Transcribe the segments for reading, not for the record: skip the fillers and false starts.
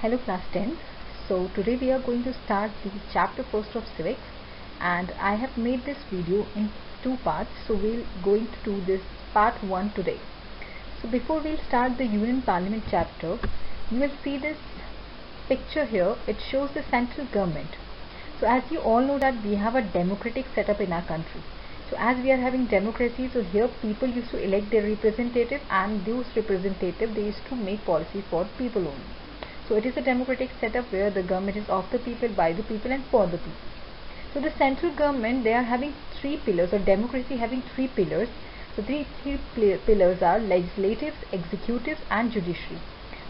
Hello class 10. So today we are going to start the chapter first of civics, and I have made this video in two parts, so we'll going to do this part 1 today. So before we'll start the Union Parliament chapter, you will see this picture here. It shows the central government. So as you all know that we have a democratic setup in our country. So as we are having democracy, so here people used to elect their representative, and those representative they used to make policy for people only. So it is a democratic setup where the government is of the people, by the people and for the people. So the central government, they are having three pillars, or democracy having three pillars. So three pillars are legislatives, executives and judiciary.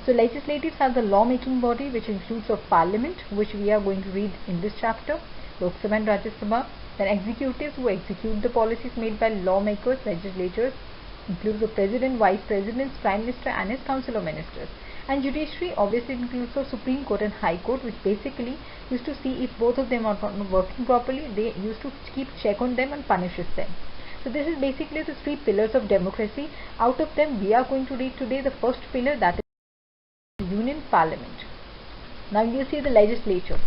So legislatives are the law making body, which includes of parliament, which we are going to read in this chapter, Lok Sabha and Rajya Sabha. Then executives, who execute the policies made by lawmakers, legislatures, includes the president, vice presidents, prime minister and his council of ministers. And judiciary obviously includes the Supreme Court and High Court, which basically used to see if both of them are not working properly. They used to keep check on them and punishes them. So this is basically the three pillars of democracy. Out of them we are going to read today the first pillar, that is Union Parliament. Now you see the legislature.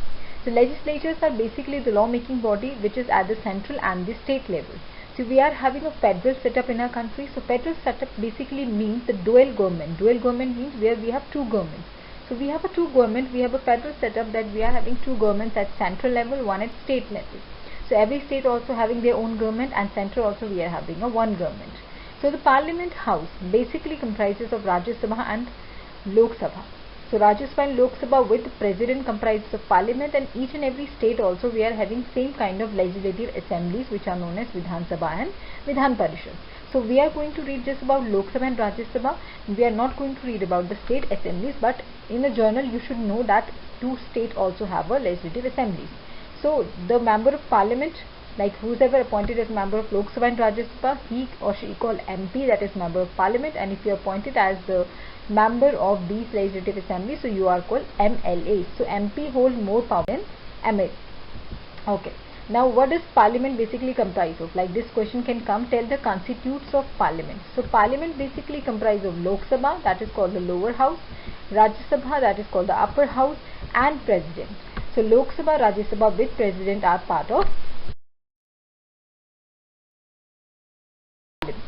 So legislatures are basically the law making body which is at the central and the state level. So we are having a federal setup in our country. So federal setup basically means the dual government. Dual government means where we have two governments. So we have a two government, we have a federal setup that we are having two governments at central level, one at state level. So every state also having their own government, and central also we are having a one government. So the Parliament House basically comprises of Rajya Sabha and Lok Sabha. So Rajya Sabha and Lok Sabha with the president comprises of parliament, and each and every state also we are having same kind of legislative assemblies which are known as Vidhan Sabha and Vidhan Parishad. So we are going to read just about Lok Sabha and Rajya Sabha. We are not going to read about the state assemblies, but in a journal you should know that two states also have a legislative assemblies. So the member of parliament, like whoever appointed as member of Lok Sabha and Rajya Sabha, he or she called MP, that is member of parliament, and if you are appointed as the member of these legislative assemblies, so you are called MLA. So MP hold more power than MLA. Okay. Now what does parliament basically comprise of? Like this question can come, tell the constitutes of parliament. So parliament basically comprises of Lok Sabha, that is called the lower house, Rajya Sabha, that is called the upper house, and president. So Lok Sabha, Rajya Sabha with president are part of parliament.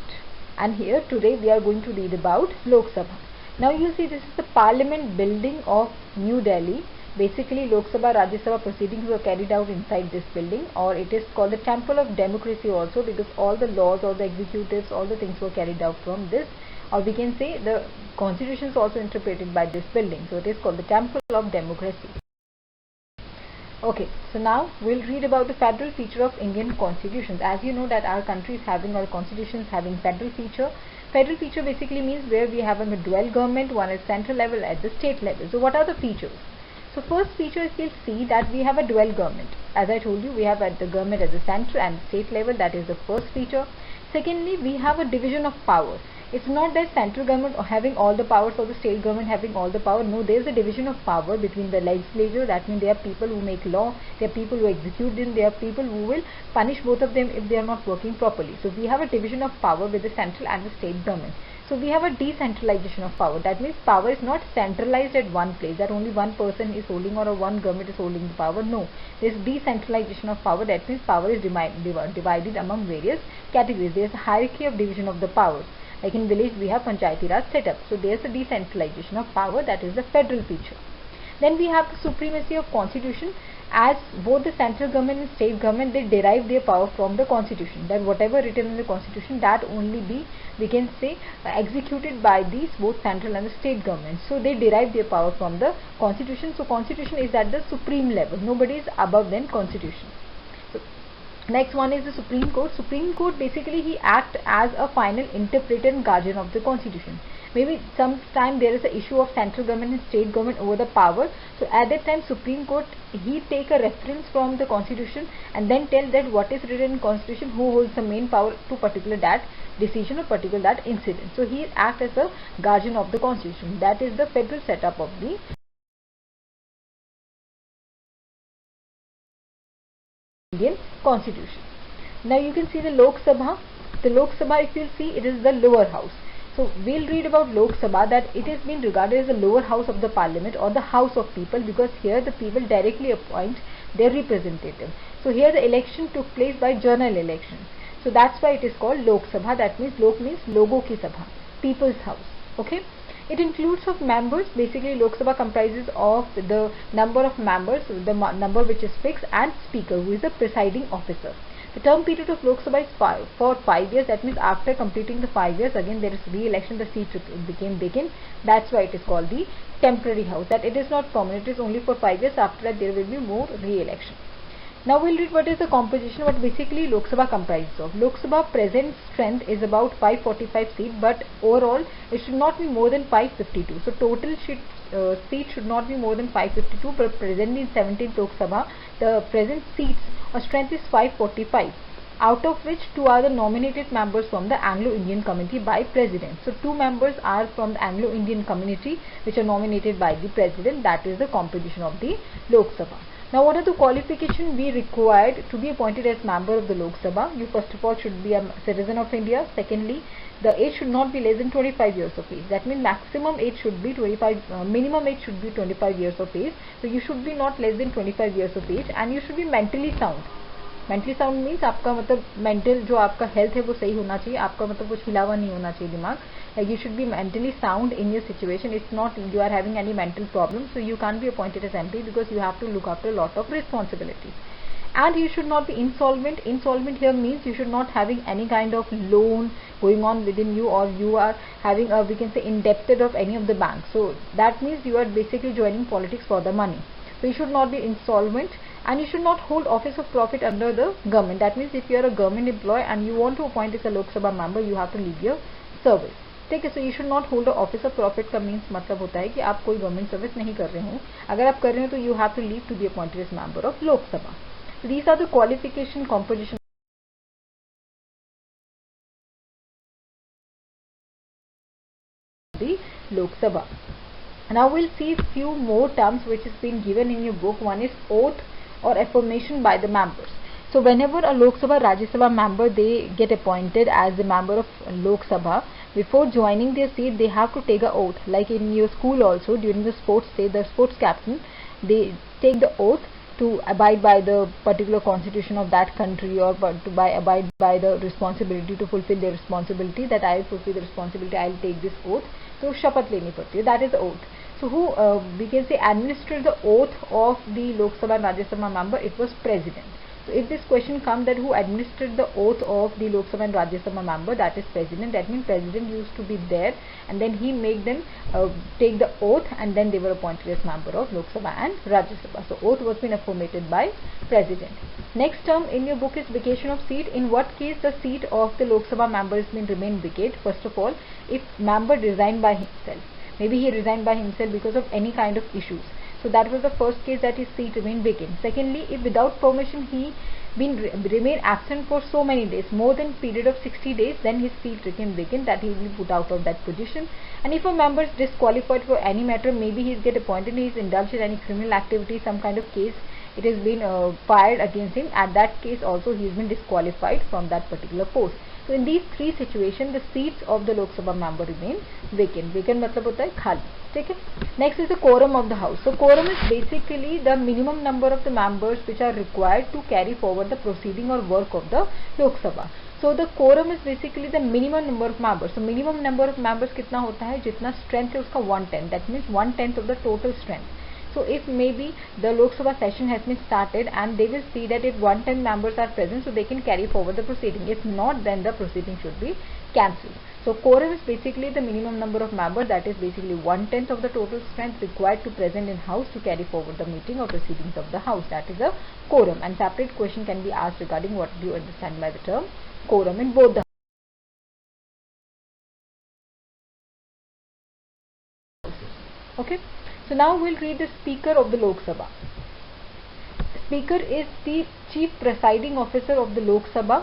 And here today we are going to read about Lok Sabha. Now you see this is the parliament building of New Delhi. Basically Lok Sabha, Rajya Sabha proceedings were carried out inside this building, or it is called the temple of democracy also, because all the laws, all the executives, all the things were carried out from this, or we can say the constitution is also interpreted by this building. So it is called the temple of democracy. Okay, so now we'll read about the federal feature of Indian constitutions. As you know that our country is having, our constitution is having federal feature. Federal feature basically means where we have a dual government, one at central level, at the state level. So what are the features? So first feature is we'll see that we have a dual government. As I told you, we have at the government at the central and state level. That is the first feature. Secondly, we have a division of power. It's not that central government having all the powers or the state government having all the power. No, there is a division of power between the legislature. That means there are people who make law, there are people who execute them, there are people who will punish both of them if they are not working properly. So we have a division of power with the central and the state government. So we have a decentralization of power. That means power is not centralized at one place, that only one person is holding or one government is holding the power. No, there is decentralization of power. That means power is divided among various categories. There is a hierarchy of division of the powers. Like in village we have Panchayati Raj setup. So there is a decentralization of power, that is the federal feature. Then we have the supremacy of constitution, as both the central government and state government they derive their power from the constitution. That whatever written in the constitution, that only be, we can say, executed by these both central and the state government. So they derive their power from the constitution. So constitution is at the supreme level. Nobody is above than constitution. Next one is the Supreme Court. Supreme Court basically he acts as a final interpreter and guardian of the constitution. Maybe sometime there is an issue of central government and state government over the power. So at that time Supreme Court he take a reference from the constitution and then tell that what is written in constitution, who holds the main power to particular that decision or particular that incident. So he acts as a guardian of the constitution. That is the federal setup of the Indian constitution. Now you can see the Lok Sabha. The Lok Sabha, if you see, it is the lower house. So we'll read about Lok Sabha, that it has been regarded as the lower house of the parliament or the house of people, because here the people directly appoint their representative. So here the election took place by general election. So that's why it is called Lok Sabha. That means Lok means logo ki sabha, people's house. Okay. It includes of members. Basically Lok Sabha comprises of the number of members, the number which is fixed, and speaker, who is the presiding officer. The term period of Lok Sabha is for 5 years. That means after completing the 5 years, again there is re-election, the seat became vacant. That's why it is called the temporary house, that it is not permanent, it is only for 5 years. After that there will be more re-election. Now we'll read what is the composition, what basically Lok Sabha comprises of. Lok Sabha present strength is about 545 seats, but overall it should not be more than 552. So total seats should not be more than 552, but presently in 17th Lok Sabha the present seats or strength is 545, out of which 2 are the nominated members from the Anglo-Indian community by President. So 2 members are from the Anglo-Indian community which are nominated by the President. That is the composition of the Lok Sabha. Now what are the qualifications we required to be appointed as member of the Lok Sabha? You first of all should be a citizen of India. Secondly, the age should not be less than 25 years of age. That means maximum age should be 25, minimum age should be 25 years of age. So you should be not less than 25 years of age, and you should be mentally sound. Mentally sound means आपका मतलब mental जो आपका health है वो सही होना चाहिए, आपका मतलब कुछ हिलावा नहीं होना चाहिए दिमाग. Like you should be mentally sound in your situation. It's not you are having any mental problem, so you can't be appointed as MP because you have to look after a lot of responsibilities. And you should not be insolvent. Insolvent here means you should not having any kind of loan going on within you, or you are having a, we can say, indebted of any of the banks. So that means you are basically joining politics for the money. So you should not be insolvent, and you should not hold office of profit under the government. That means if you are a government employee and you want to appoint as a Lok Sabha member, you have to leave your service. ठीक है. So you should not hold office of profit का means मतलब होता है कि आप कोई government service नहीं कर रहे हो. अगर आप कर रहे हो तो you have to leave to be appointed as member of Lok Sabha. These are the qualification composition the Lok Sabha. Now we'll see few more terms which has been given in your book. One is oath or affirmation by the members. So whenever a Lok Sabha, Rajya Sabha member, they get appointed as a member of Lok Sabha, before joining their seat they have to take a oath. Like in your school also, during the sports day, the sports captain, they take the oath to abide by the particular constitution of that country, or to abide by the responsibility, to fulfill their responsibility, that I will fulfill the responsibility, I will take this oath. So shapat leni padti hai, that is the oath. So who we can say administered the oath of the Lok Sabha and Rajya Sabha member? It was President. So if this question comes that who administered the oath of the Lok Sabha and Rajya Sabha member, that is President. That means President used to be there, and then he made them take the oath, and then they were appointed as member of Lok Sabha and Rajya Sabha. So oath was been affirmated by President. Next term in your book is vacation of seat. In what case the seat of the Lok Sabha member has been remained vacant? First of all, if member resigned by himself. Maybe he resigned by himself because of any kind of issues. So that was the first case that his seat remained vacant. Secondly, if without permission he remain absent for so many days, more than period of 60 days, then his seat became vacant, that he will be put out of that position. And if a member is disqualified for any matter, maybe he is get appointed, he is indulged in any criminal activity, some kind of case, it has been fired against him, at that case also he has been disqualified from that particular post. So in these three situations, the seats of the Lok Sabha member remain vacant. Vacant मतलब होता है खाली. ठीक है. Next is the quorum of the house. So quorum is basically the minimum number of the members which are required to carry forward the proceeding or work of the Lok Sabha. So the quorum is basically the minimum number of members. So minimum number of members कितना होता है? जितना strength है उसका 1/10. That means 1/10 of the total strength. So if maybe the Lok Sabha session has been started and they will see that if 110 members are present, so they can carry forward the proceeding. If not, then the proceeding should be cancelled. So quorum is basically the minimum number of members, that is basically 1/10 of the total strength required to present in house to carry forward the meeting or proceedings of the house. That is a quorum. And separate question can be asked regarding what do you understand by the term quorum in both the houses. Okay. So now we'll read the Speaker of the Lok Sabha. Speaker is the chief presiding officer of the Lok Sabha.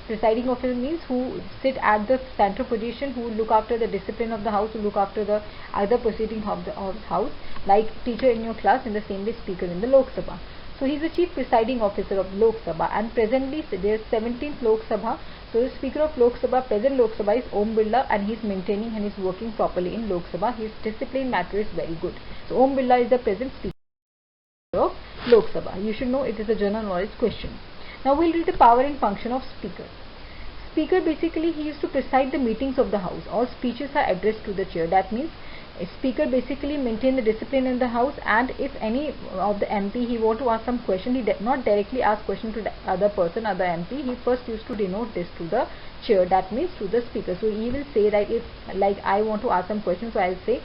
Presiding officer means who sit at the central position, who look after the discipline of the house, who look after the other proceeding of the house, like teacher in your class, in the same way Speaker in the Lok Sabha. So he is the chief presiding officer of Lok Sabha, and presently there is 17th Lok Sabha. So the Speaker of Lok Sabha, present Lok Sabha, is Om Birla, and he is maintaining and is working properly in Lok Sabha. His discipline matter is very good. So Om Birla is the present Speaker of Lok Sabha. You should know, it is a general knowledge question. Now we'll read the power and function of Speaker. Speaker, basically he used to preside the meetings of the House. All speeches are addressed to the chair. That means a Speaker basically maintain the discipline in the House, and if any of the MP he want to ask some question, he not directly ask question to the other person, other MP. He first used to denote this to the chair, that means to the Speaker. So he will say that if like I want to ask some question, so I will say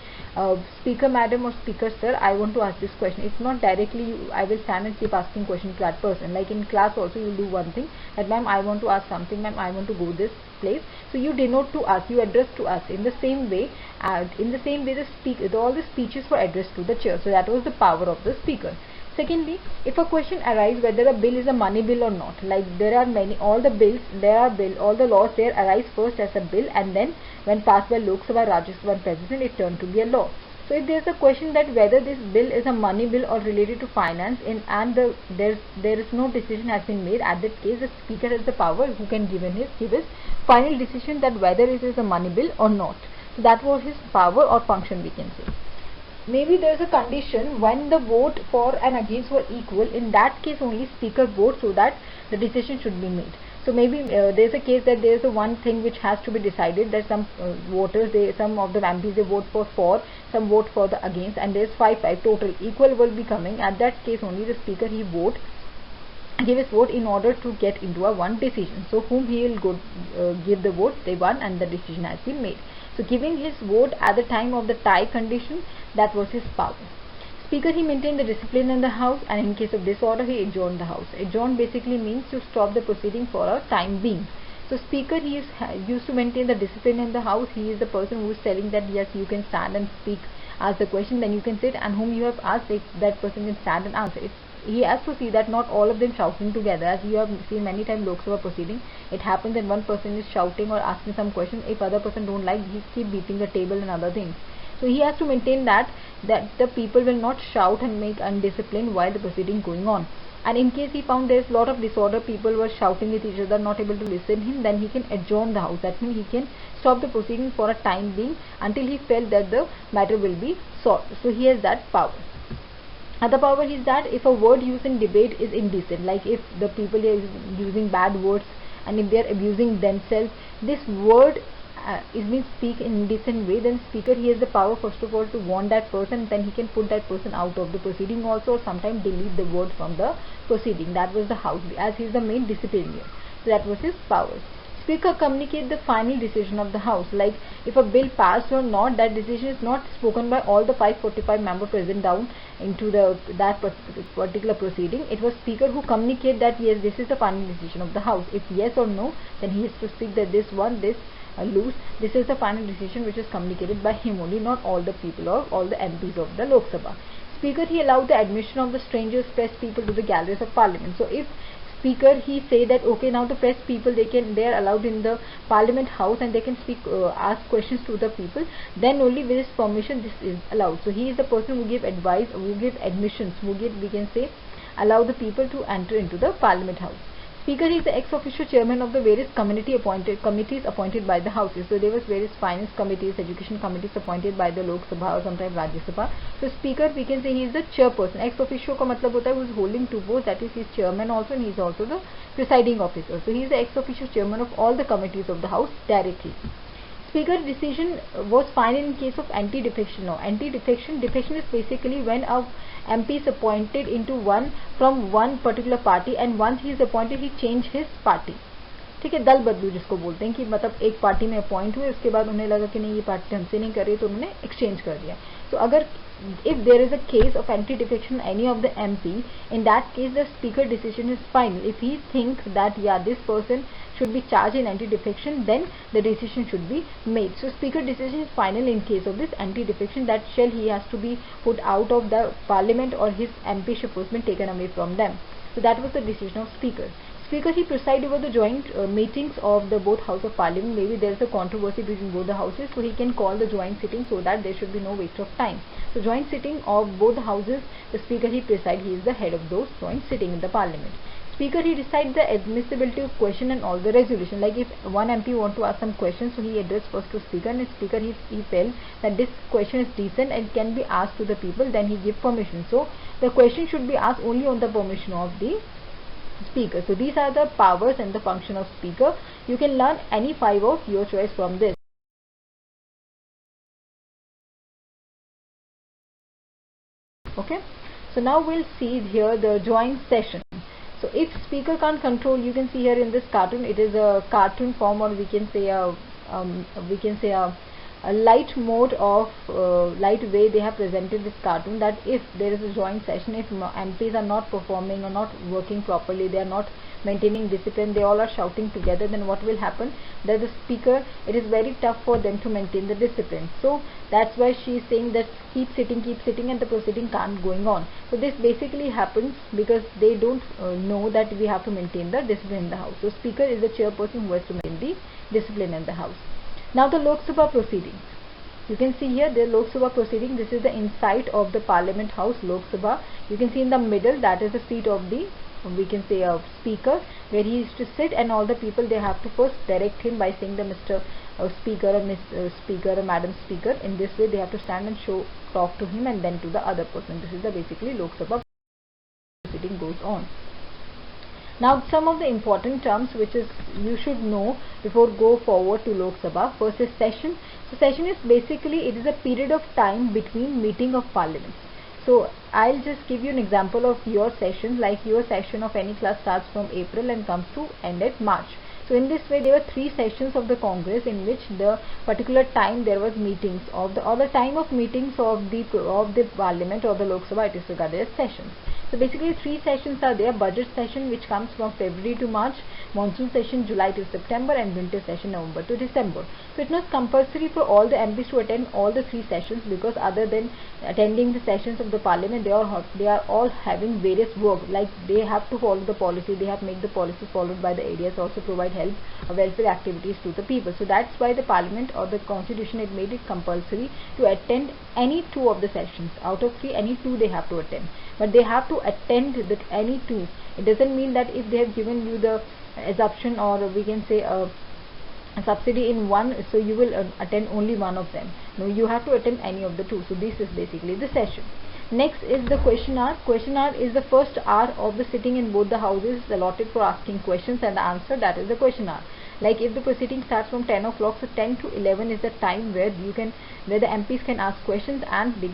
Speaker madam or Speaker sir, I want to ask this question. It's not directly I will stand and keep asking question to that person. Like in class also you will do one thing, that ma'am I want to ask something, ma'am I want to go this place. So you denote to us, you address to us. In the same way, all the speeches were addressed to the chair. So that was the power of the Speaker. Secondly, if a question arises whether a bill is a money bill or not, like there are many, all the laws there arise first as a bill, and then when passed by Lok Sabha, Rajya Sabha and President, it turned to be a law. So if there is a question that whether this bill is a money bill or related to finance, there is no decision has been made, at that case the Speaker has the power who can give his final decision that whether it is a money bill or not. So that was his power or function, we can say. Maybe there is a condition when the vote for and against were equal. In that case only Speaker votes so that the decision should be made. So maybe there is a case that there is a one thing which has to be decided, that some voters, some of the MPs they vote for, some vote for the against, and there is 5-5 total equal will be coming. At that case only the Speaker he give his vote in order to get into a one decision. So whom he will give the vote, they won and the decision has been made. So giving his vote at the time of the tie condition, that was his power. Speaker he maintained the discipline in the House, and in case of disorder he adjourned the House. Adjourn basically means to stop the proceeding for a time being. So Speaker he used to maintain the discipline in the House. He is the person who is telling that yes you can stand and speak, ask the question, then you can sit, and whom you have asked, that person can stand and answer. He has to see that not all of them shouting together. As you have seen many times Lok Sabha proceeding, it happens that one person is shouting or asking some question. If other person don't like, he keep beating the table and other things. So he has to maintain that the people will not shout and make undisciplined while the proceeding going on. And in case he found there is lot of disorder, people were shouting with each other, not able to listen him, then he can adjourn the House. That means he can stop the proceeding for a time being until he felt that the matter will be solved. So he has that power. Other power is that if a word used in debate is indecent, like if the people are using bad words and if they are abusing themselves, this word is being speak in indecent way, then Speaker he has the power first of all to warn that person, then he can put that person out of the proceeding also, or sometimes delete the word from the proceeding. That was the House, as he is the main disciplinarian. So that was his powers. Speaker communicate the final decision of the House, like if a bill passed or not, that decision is not spoken by all the 545 members present down into that particular proceeding. It was Speaker who communicate that yes, this is the final decision of the House. If yes or no, then he has to speak that this one, this lose. This is the final decision which is communicated by him only, not all the people or all the MPs of the Lok Sabha. Speaker he allowed the admission of the strangers, press people to the galleries of Parliament. So if Speaker he say that okay, now the press people they are allowed in the Parliament House and they can speak, ask questions to the people, then only with his permission this is allowed. So he is the person who give advice, who give admissions, we can say allow the people to enter into the Parliament House. Speaker is the ex-officio chairman of the various committees appointed by the Houses. So there was various finance committees, education committees appointed by the Lok Sabha or sometimes Rajya Sabha. So Speaker we can say he is the chairperson. Ex-officio का मतलब होता है who is holding two posts, that is he is chairman also and he is also the presiding officer. So he is the ex-officio chairman of all the committees of the House directly. Speaker's decision was final in case of anti-defection. Now, defection is basically when a MP is appointed from one particular party, and once he is appointed, he change his party. ठीक है, दल बदलू जिसको बोलते हैं कि मतलब एक पार्टी में अपॉइंट हुए, उसके बाद उन्हें लगा कि नहीं ये पार्टी हमसे नहीं कर रही, तो उन्होंने एक्सचेंज कर दिया. So अगर if there is a case of anti-defection any of the MP, in that case the Speaker decision is final. If he thinks that yeah this person should be charged in anti-defection, then the decision should be made. So Speaker decision is final in case of this anti-defection, that he has to be put out of the Parliament or his MP-ship was been taken away from them. So that was the decision of Speaker. Speaker, he preside over the joint meetings of the both House of Parliament. Maybe there is a controversy between both the houses, so he can call the joint sitting so that there should be no waste of time. So joint sitting of both the houses, the Speaker, he preside, he is the head of those joint sitting in the Parliament. Speaker, he decides the admissibility of question and all the resolution. Like if one MP want to ask some questions, so he address first to Speaker, and Speaker he felt that this question is decent and can be asked to the people, then he give permission. So the question should be asked only on the permission of the Speaker. So these are the powers and the function of Speaker. You can learn any 5 of your choice from this. Okay, so now we'll see here the joint session. So if Speaker can't control, you can see here in this cartoon, it is a cartoon form, or we can say a light mode of light way they have presented this cartoon, that if there is a joint session, if MPs are not performing or not working properly, they are not maintaining discipline, they all are shouting together, then what will happen, that the Speaker, it is very tough for them to maintain the discipline. So that's why she is saying that keep sitting, and the proceeding can't going on. So this basically happens because they don't know that we have to maintain the discipline in the house. So Speaker is the chairperson who has to maintain the discipline in the house. Now the Lok Sabha proceedings. You can see here the Lok Sabha proceeding. This is the inside of the Parliament House, Lok Sabha. You can see in the middle, that is the seat of the, we can say, a Speaker, where he is to sit, and all the people, they have to first direct him by saying the Mr. Speaker or Miss Speaker or Madam Speaker. In this way they have to stand and talk to him, and then to the other person. This is the basically Lok Sabha proceeding goes on. Now some of the important terms which is you should know before go forward to Lok Sabha. First is session. So session is basically, it is a period of time between meeting of parliaments. So I'll just give you an example of your session. Like your session of any class starts from April and comes to end at March. So in this way there were 3 sessions of the Congress in which the particular time there was meetings of the, or the time of meetings of the Parliament or the Lok Sabha, it is regarded as sessions. So basically 3 sessions are there: budget session which comes from February to March, monsoon session July to September, and winter session November to December. So it's not compulsory for all the MPs to attend all the 3 sessions, because other than attending the sessions of the Parliament, they are all having various work, like they have to follow the policy, they have to make the policy followed by the areas, also provide help or welfare activities to the people. So that's why the Parliament or the Constitution, it made it compulsory to attend any 2 of the sessions. Out of 3, any 2 they have to attend, but they have to attend any 2. It doesn't mean that if they have given you the assumption, or we can say a subsidy in one, so you will attend only one of them. No, you have to attend any of the 2. So this is basically the session. Next is the question hour. Question hour is the first hour of the sitting in both the houses allotted for asking questions and the answer, that is the question hour. Like if the proceeding starts from 10 o'clock, so 10 to 11 is the time where the MPs can ask questions and they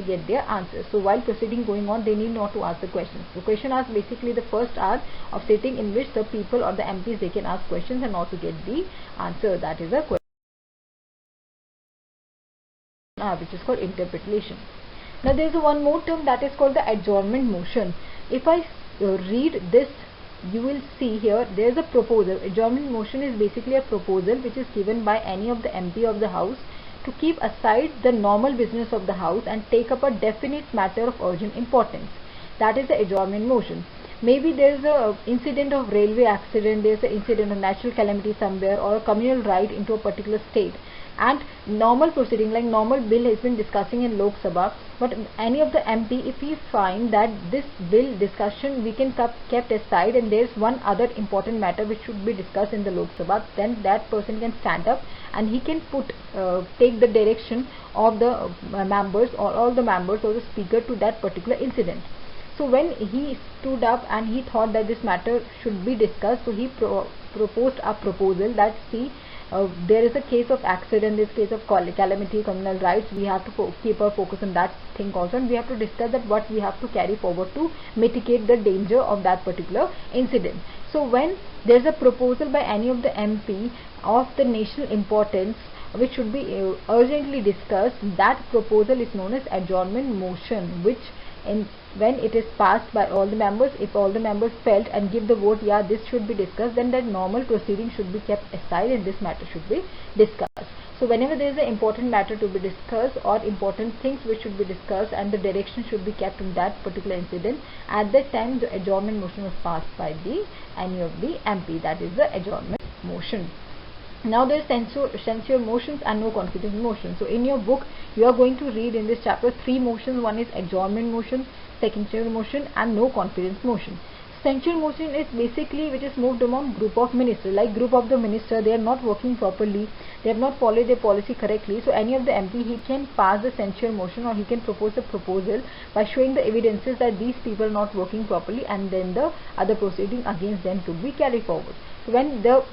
get their answers. So while proceeding going on, they need not to ask the questions. So question hour is basically the first hour of sitting in which the people or the MPs, they can ask questions and also get the answer, that is a question hour, which is called interpellation. Now there is one more term that is called the adjournment motion. If I read this, you will see here there is a proposal. Adjournment motion is basically a proposal which is given by any of the MP of the House to keep aside the normal business of the House and take up a definite matter of urgent importance. That is the adjournment motion. Maybe there is a incident of railway accident, there is an incident of natural calamity somewhere, or a communal right into a particular state, and normal proceeding, like normal bill has been discussing in Lok Sabha, but any of the MP, if we find that this bill discussion we can kept aside and there is one other important matter which should be discussed in the Lok Sabha, then that person can stand up and he can take the direction of the members or all the members or the speaker to that particular incident. So when he stood up and he thought that this matter should be discussed, so he proposed a proposal that, see, there is a case of accident, this case of calamity, communal rights, we have to keep our focus on that thing also, and we have to discuss that what we have to carry forward to mitigate the danger of that particular incident. So when there is a proposal by any of the MP of the national importance which should be urgently discussed, that proposal is known as adjournment motion, which when it is passed by all the members, if all the members felt and give the vote, yeah, this should be discussed, then that normal proceeding should be kept aside and this matter should be discussed. So whenever there is an important matter to be discussed or important things which should be discussed and the direction should be kept in that particular incident, at that time the adjournment motion was passed by any of the MP. That is the adjournment motion. Now there is censure motions and no confidence motion. So in your book you are going to read in this chapter 3 motions. One is adjournment motion, censure motion and no confidence motion. Censure motion is basically which is moved among group of ministers. Like group of the minister, they are not working properly, they have not followed their policy correctly. So any of the MP, he can pass the censure motion or he can propose a proposal by showing the evidences that these people are not working properly, and then the other proceeding against them to be carried forward. So when the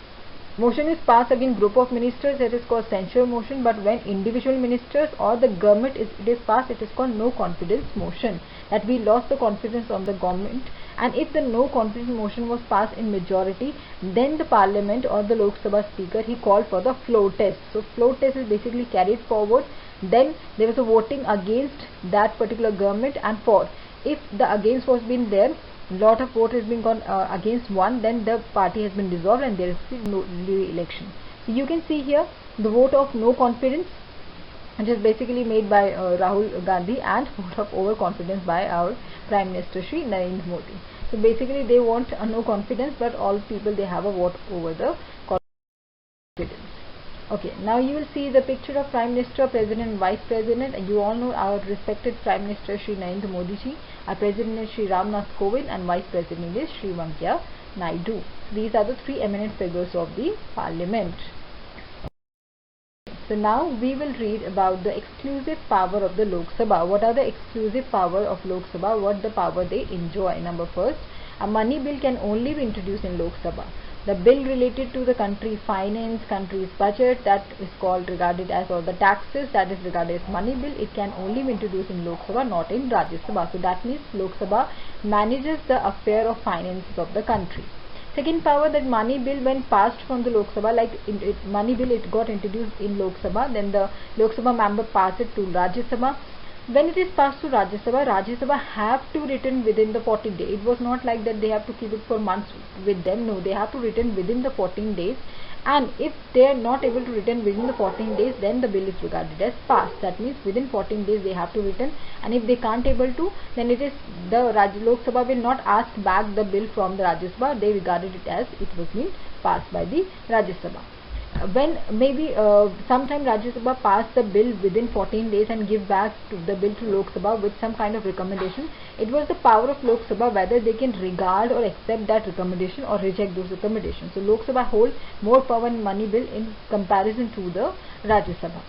motion is passed against group of ministers, it is called censure motion, but when individual ministers or the government it is passed, it is called no confidence motion, that we lost the confidence on the government. And if the no confidence motion was passed in majority, then the parliament or the Lok Sabha speaker, he called for the floor test. So floor test is basically carried forward, then there was a voting against that particular government and for. If the against was been there, lot of vote has been gone against one, then the party has been dissolved and there is no re-election. So you can see here the vote of no confidence, which is basically made by Rahul Gandhi, and vote of overconfidence by our Prime Minister Shri Narendra Modi. So basically they want a no confidence, but all people they have a vote over the confidence. Okay, now you will see the picture of Prime Minister, President and Vice President. And you all know our respected Prime Minister Shri Narendra Modi ji, our President is Shri Ram Nath Kovind, and Vice President is Shri Venkaiah Naidu. So these are the three eminent figures of the Parliament. So now we will read about the exclusive power of the Lok Sabha. What are the exclusive power of Lok Sabha? What the power they enjoy? Number first, a money bill can only be introduced in Lok Sabha. The bill related to the country finance, country's budget, that is called regarded as, or the taxes, that is regarded as money bill, it can only be introduced in Lok Sabha, not in Rajya Sabha. So that means Lok Sabha manages the affair of finances of the country. Second power, that money bill when passed from the Lok Sabha, like money bill it got introduced in Lok Sabha, then the Lok Sabha member passed it to Rajya Sabha. When it is passed to Rajya Sabha have to return within the 14 days. It was not like that they have to keep it for months with them. No, they have to return within the 14 days. And if they are not able to return within the 14 days, then the bill is regarded as passed. That means within 14 days they have to return. And if they can't able to, then it is the Lok Sabha will not ask back the bill from the Rajya Sabha. They regarded it as it was being passed by the Rajya Sabha. When maybe sometime Rajya Sabha pass the bill within 14 days and give back to the bill to Lok Sabha with some kind of recommendation, it was the power of Lok Sabha whether they can regard or accept that recommendation or reject those recommendations. So Lok Sabha holds more power in money bill in comparison to the Rajya Sabha.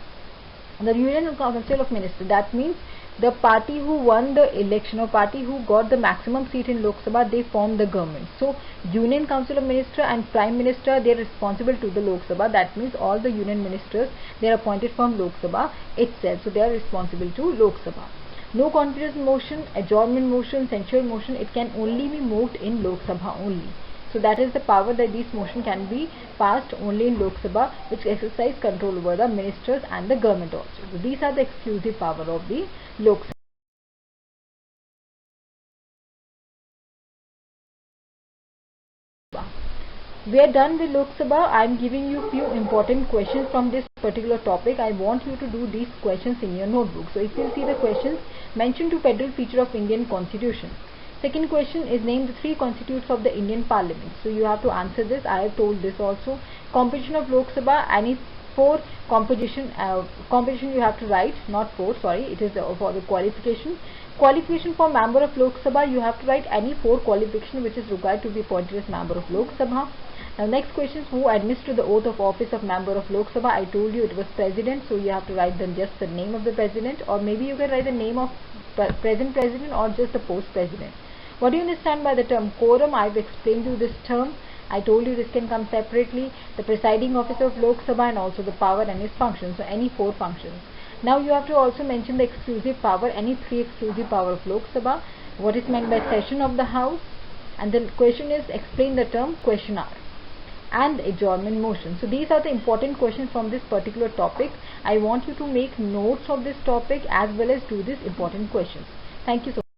The Union Council of Ministers, that means the party who won the election or party who got the maximum seat in Lok Sabha, they form the government. So Union Council of Ministers and Prime Minister, they are responsible to the Lok Sabha. That means all the union ministers, they are appointed from Lok Sabha itself. So they are responsible to Lok Sabha. No confidence motion, adjournment motion, censure motion, it can only be moved in Lok Sabha only. So that is the power that these motion can be passed only in Lok Sabha, which exercise control over the ministers and the government also. So these are the exclusive power of the Lok Sabha. We are done with Lok Sabha. I am giving you few important questions from this particular topic. I want you to do these questions in your notebook. So if you see the questions, mention two federal feature of Indian Constitution. Second question is, name the three constitutes of the Indian Parliament. So you have to answer this. I have told this also. Composition of Lok Sabha, any four composition you have to write, not four, sorry, it is for the qualification. Qualification for member of Lok Sabha, you have to write any four qualification which is required to be appointed as member of Lok Sabha. Now next question is, who administered the oath of office of member of Lok Sabha? I told you it was president, so you have to write then just the name of the president, or maybe you can write the name of present president or just the post president. What do you understand by the term quorum? I have explained you this term. I told you this can come separately. The presiding officer of Lok Sabha and also the power and its functions. So any four functions. Now you have to also mention the exclusive power, any three exclusive power of Lok Sabha. What is meant by session of the House? And the question is, explain the term question hour and adjournment motion. So these are the important questions from this particular topic. I want you to make notes of this topic as well as do these important questions. Thank you so much.